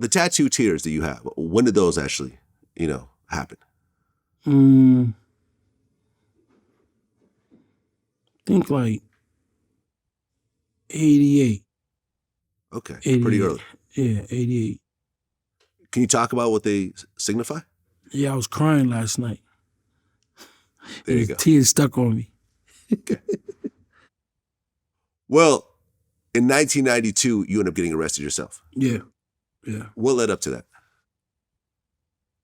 The tattoo tears that you have, when did those actually, happen? Think like 88. Okay, 88. Pretty early. Yeah, 88. Can you talk about what they signify? Yeah, I was crying last night. There you go. Tears stuck on me. Okay. Well, in 1992, you end up getting arrested yourself. Yeah. What led up to that?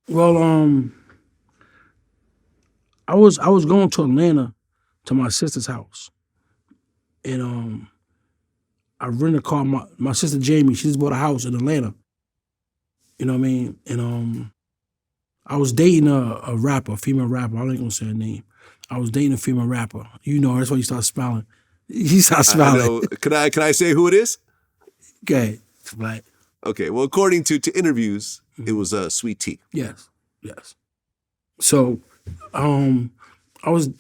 Well, I was going to Atlanta to my sister's house, and I rented a car. My sister Jamie, she just bought a house in Atlanta. You know what I mean? And I was dating a rapper, a female rapper. I ain't gonna say her name. I was dating a female rapper. That's why you start smiling. You start smiling. I know. Can I say who it is? Okay, right. Okay. Well, according to interviews, it was Sweet Tea. Yes. So, I was,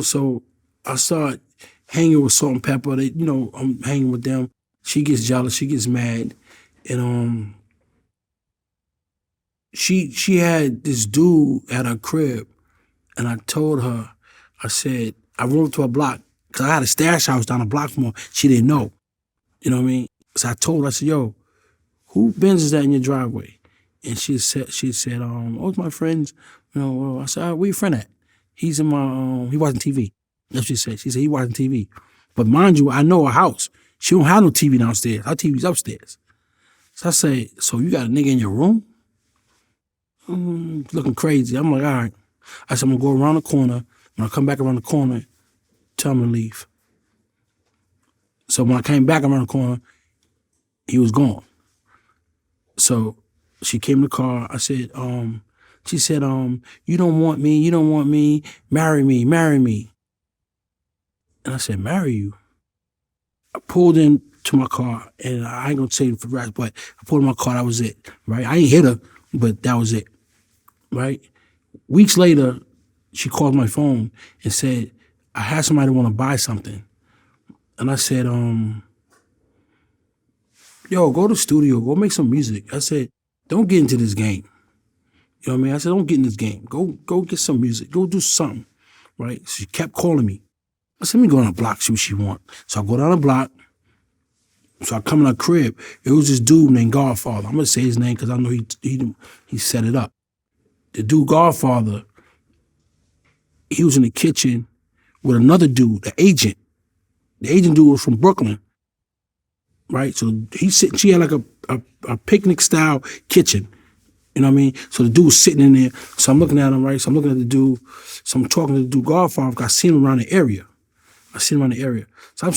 so I started hanging with Salt-N-Pepa. I'm hanging with them. She gets jealous. She gets mad, and she had this dude at her crib, and I told her, I said, I went to her block because I had a stash house down the block from her. She didn't know. You know what I mean? So I told her, I said, yo, who Benz is that in your driveway? And she said, oh, it's my friends. I said, where your friend at? He's in my, he watching TV. That's what she said. She said, he watching TV. But mind you, I know her house. She don't have no TV downstairs. Her TV's upstairs. So I say, so you got a nigga in your room? Looking crazy. I'm like, all right. I said, I'm gonna go around the corner. When I come back around the corner, tell him to leave. So when I came back around the corner, he was gone. So she came in the car. I said, she said, you don't want me, marry me. And I said, marry you? I pulled into my car, and I ain't gonna say it for the rest, but I pulled in my car, that was it, right? I ain't hit her, but that was it, right? Weeks later, she called my phone and said, I had somebody want to buy something. And I said, yo, go to the studio, go make some music. I said, don't get into this game. You know what I mean? I said, don't get in this game. Go get some music. Go do something, right? She kept calling me. I said, let me go down the block, see what she want. So I go down the block. So I come in her crib. It was this dude named Godfather. I'm going to say his name because I know he set it up. The dude Godfather, he was in the kitchen with another dude, the agent. The agent dude was from Brooklyn, right? So she had like a picnic-style kitchen. You know what I mean? So the dude was sitting in there. So I'm looking at him, right? So I'm looking at the dude. So I'm talking to the dude Godfather because I seen him around the area. So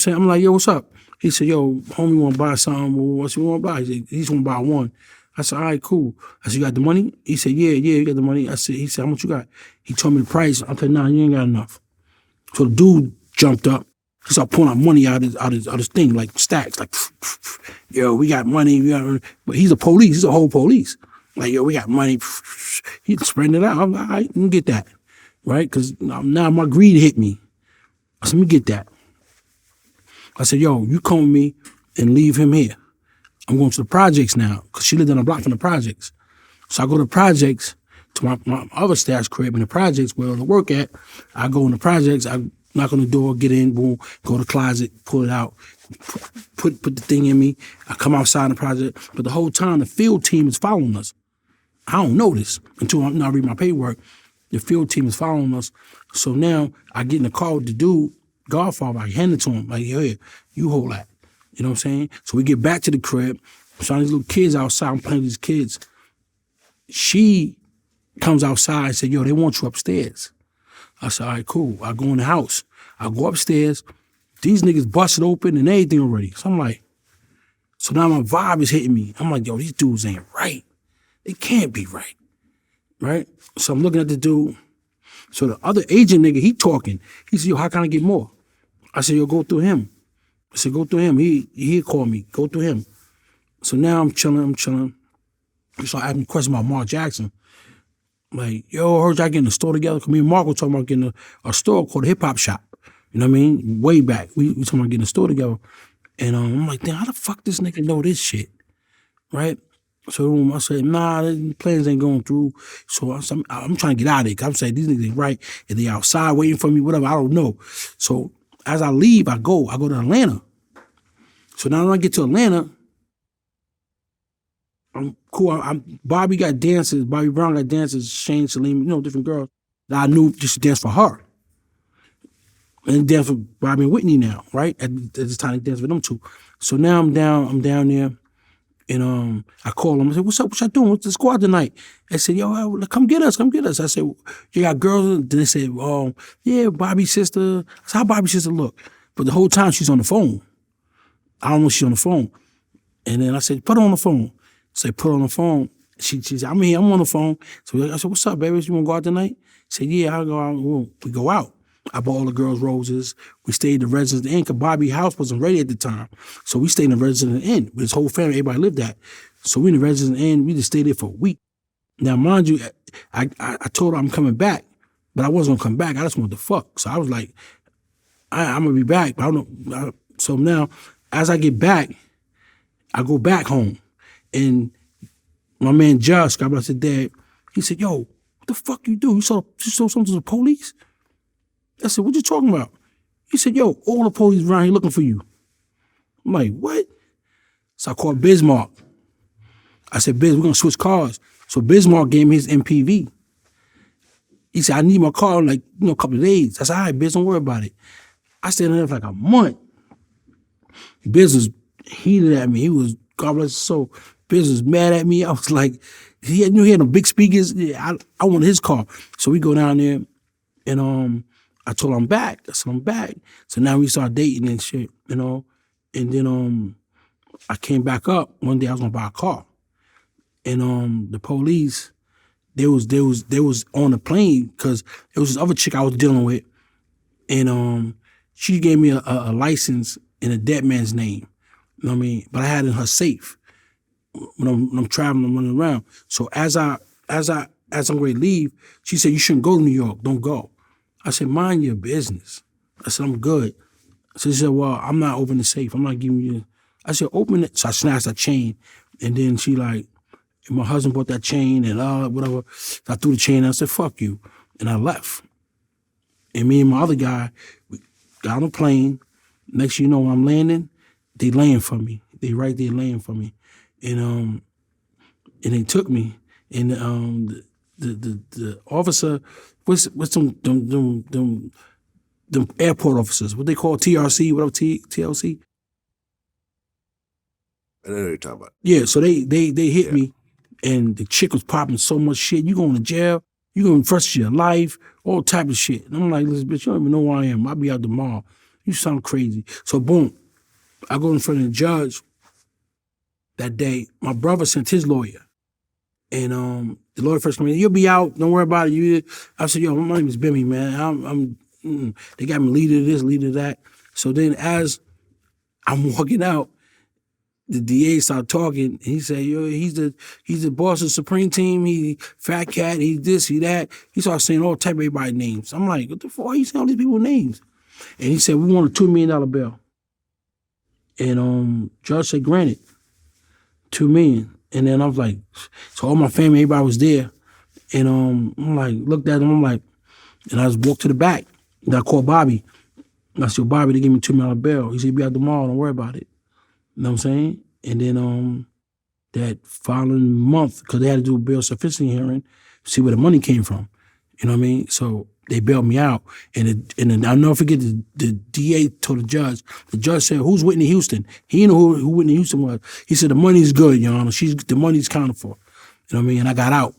I'm like, yo, what's up? He said, yo, homie want to buy something. Well, what's he want to buy? He said, he just want to buy one. I said, all right, cool. I said, you got the money? He said, yeah, you got the money. He said, how much you got? He told me the price. I said, nah, you ain't got enough. So the dude jumped up. He started pulling out money out of his thing, like stacks, like, yo, we got money. But he's a police. He's a whole police. Like, yo, we got money. He's spreading it out. I'm like, all right, let me get that, right? Because now my greed hit me. I said, let me get that. I said, yo, you come with me and leave him here. I'm going to the projects now, because she lived on a block from the projects. So I go to the projects, to my other stash crib in the projects where I work at. I go in the projects, I knock on the door, get in, boom, go to the closet, pull it out, put the thing in me. I come outside the project, but the whole time the field team is following us. I don't know this until I read my paperwork. The field team is following us. So now I get in the car with the dude, Godfather, I hand it to him, like, yeah, you hold that. You know what I'm saying? So we get back to the crib, saw these little kids outside, I'm playing with these kids. She comes outside and said, yo, they want you upstairs. I said, all right, cool. I go in the house. I go upstairs. These niggas busted open and everything already. So I'm like, so now my vibe is hitting me. I'm like, yo, these dudes ain't right. They can't be right. Right? So I'm looking at the dude. So the other agent nigga, he talking. He said, yo, how can I get more? I said, yo, go through him. I said, go through him. He called me. Go through him. So now I'm chilling. So I asked me questions about Mark Jackson. Like, yo, I heard y'all getting a store together. Cause me and Mark were talking about getting a store called a Hip Hop Shop. You know what I mean? Way back. We talking about getting a store together. And I'm like, damn, how the fuck this nigga know this shit? Right? So I said, nah, the plans ain't going through. So I'm trying to get out of it. 'Cause I'm saying these niggas ain't right. If they outside waiting for me, whatever, I don't know. So as I leave, I go to Atlanta. So now when I get to Atlanta, I'm cool. Bobby got dancers. Bobby Brown got dancers. Shane, Salim, different girls that I knew just to dance for her. And dance for Bobby and Whitney now, right? At this time, they dance for them two. So now I'm down there. And I called them. I said, "What's up? What y'all doing? What's the squad tonight?" They said, "Yo, come get us. I said, "You got girls?" Then they said, "Yeah, Bobby's sister." I said, "How Bobby's sister look?" But the whole time she's on the phone. I don't know if she's on the phone. And then I said, "Put her on the phone." So put her on the phone. She said, "I'm here. I'm on the phone." So I said, "What's up, baby? You want to go out tonight?" She said, "Yeah, I'll go out." We go out. I bought all the girls roses. We stayed in the Residence Inn because Bobby's house wasn't ready at the time. So we stayed in the Residence Inn with his whole family. Everybody lived at. So we in the Residence Inn. We just stayed there for a week. Now, mind you, I told her I'm coming back, but I wasn't going to come back. I just wanted to fuck. So I was like, I'm going to be back. But I don't know. So now, as I get back, I go back home. And my man Josh, God bless his dad, he said, "Yo, what the fuck you do? You sold something to the police?" I said, "What you talking about?" He said, "Yo, all the police around here looking for you." I'm like, "What?" So I called Bismarck. I said, "Biz, we're going to switch cars." So Bismarck gave me his MPV. He said, "I need my car in a couple of days." I said, "All right, Biz, don't worry about it." I stayed in there for like a month. Biz was heated at me. He was, God bless his soul, Biz was mad at me. I was like, he had no big speakers. Yeah, I wanted his car. So we go down there and I told her I'm back. I said, "I'm back." So now we start dating and shit, And then I came back up. One day I was gonna buy a car. And the police, they was on the plane because there was this other chick I was dealing with. And she gave me a license in a dead man's name. You know what I mean? But I had it in her safe when I'm traveling and running around. So as I'm ready to leave, she said, "You shouldn't go to New York. Don't go." I said, "Mind your business." I said, "I'm good." So she said, "Well, I'm not opening the safe. I'm not giving you." I said, "Open it." So I snatched that chain. And then she my husband bought that chain and whatever. So I threw the chain and I said, "Fuck you." And I left. And me and my other guy, we got on a plane. Next thing you know, when I'm landing, they laying for me. They right there laying for me. And they took me. And the officer, what's them airport officers, what they call TRC, whatever TLC. I know what you're talking about. Yeah, so they hit me, and the chick was popping so much shit. "You going to jail? You going to first your life?" All type of shit. And I'm like, "Listen, bitch, you don't even know who I am. I'll be out tomorrow. You sound crazy." So boom, I go in front of the judge that day. My brother sent his lawyer. And the lawyer first came in, "You'll be out. Don't worry about it." I said, "Yo, my name is Bimmy, man. They got me leader of this, leader of that." So then as I'm walking out, the DA started talking, and he said, "Yo, he's the boss of the Supreme Team. He Fat Cat. He this, he that." He started saying all type of everybody's names. I'm like, "What the fuck? Why you saying all these people's names?" And he said, "We want a $2 million bill." And judge said, "Granted, $2 million." And then I was like, so all my family, everybody was there. And I'm like, looked at him, I'm like, and I just walked to the back. And I called Bobby. And I said, "Bobby, they give me $2 million bill." He said, "Be out tomorrow. Don't worry about it." You know what I'm saying? And then that following month, because they had to do a bail sufficiency hearing, see where the money came from. You know what I mean? So they bailed me out. And then I'll never forget the DA told the judge said, "Who's Whitney Houston?" He didn't know who Whitney Houston was. He said, "The money's good, Your Honor. The money's counted for." You know what I mean? And I got out.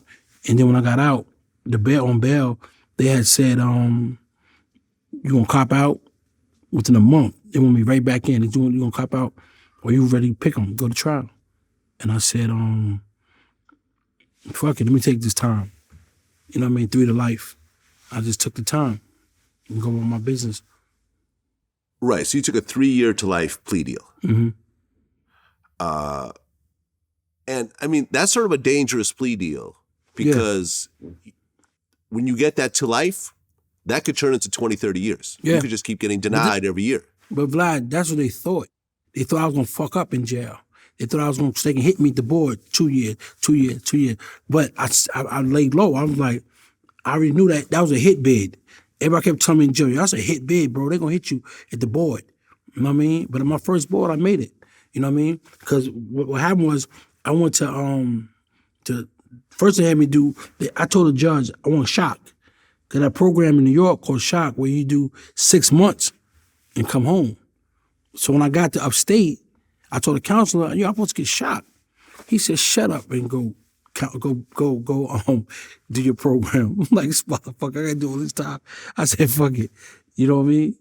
And then when I got out, the bail, they had said, "You gonna cop out within a month." They want me right back in. You gonna cop out, or you ready to pick them, go to trial? And I said, "Fuck it, let me take this time." You know what I mean? 3 to life. I just took the time and go on my business. Right. So you took a 3-year to life plea deal. Mm-hmm. And I mean, that's sort of a dangerous plea deal because when you get that to life, that could turn into 20, 30 years. Yeah. You could just keep getting denied every year. But Vlad, that's what they thought. They thought I was going to fuck up in jail. They thought they can hit me at the board 2 years, 2 years, 2 years. But I laid low. I was like, I already knew that was a hit bid. Everybody kept telling me, Joe, that's a hit bid, bro. They're going to hit you at the board. You know what I mean? But at my first board, I made it. You know what I mean? Because what happened was I went to first they had me do, I told the judge I want shock. Because that program in New York called shock where you do 6 months and come home. So when I got to upstate, I told the counselor, I'm supposed to get shocked. He said, shut up and go do your program. I'm like, this motherfucker, I gotta do all this time. I said, fuck it. You know what I mean?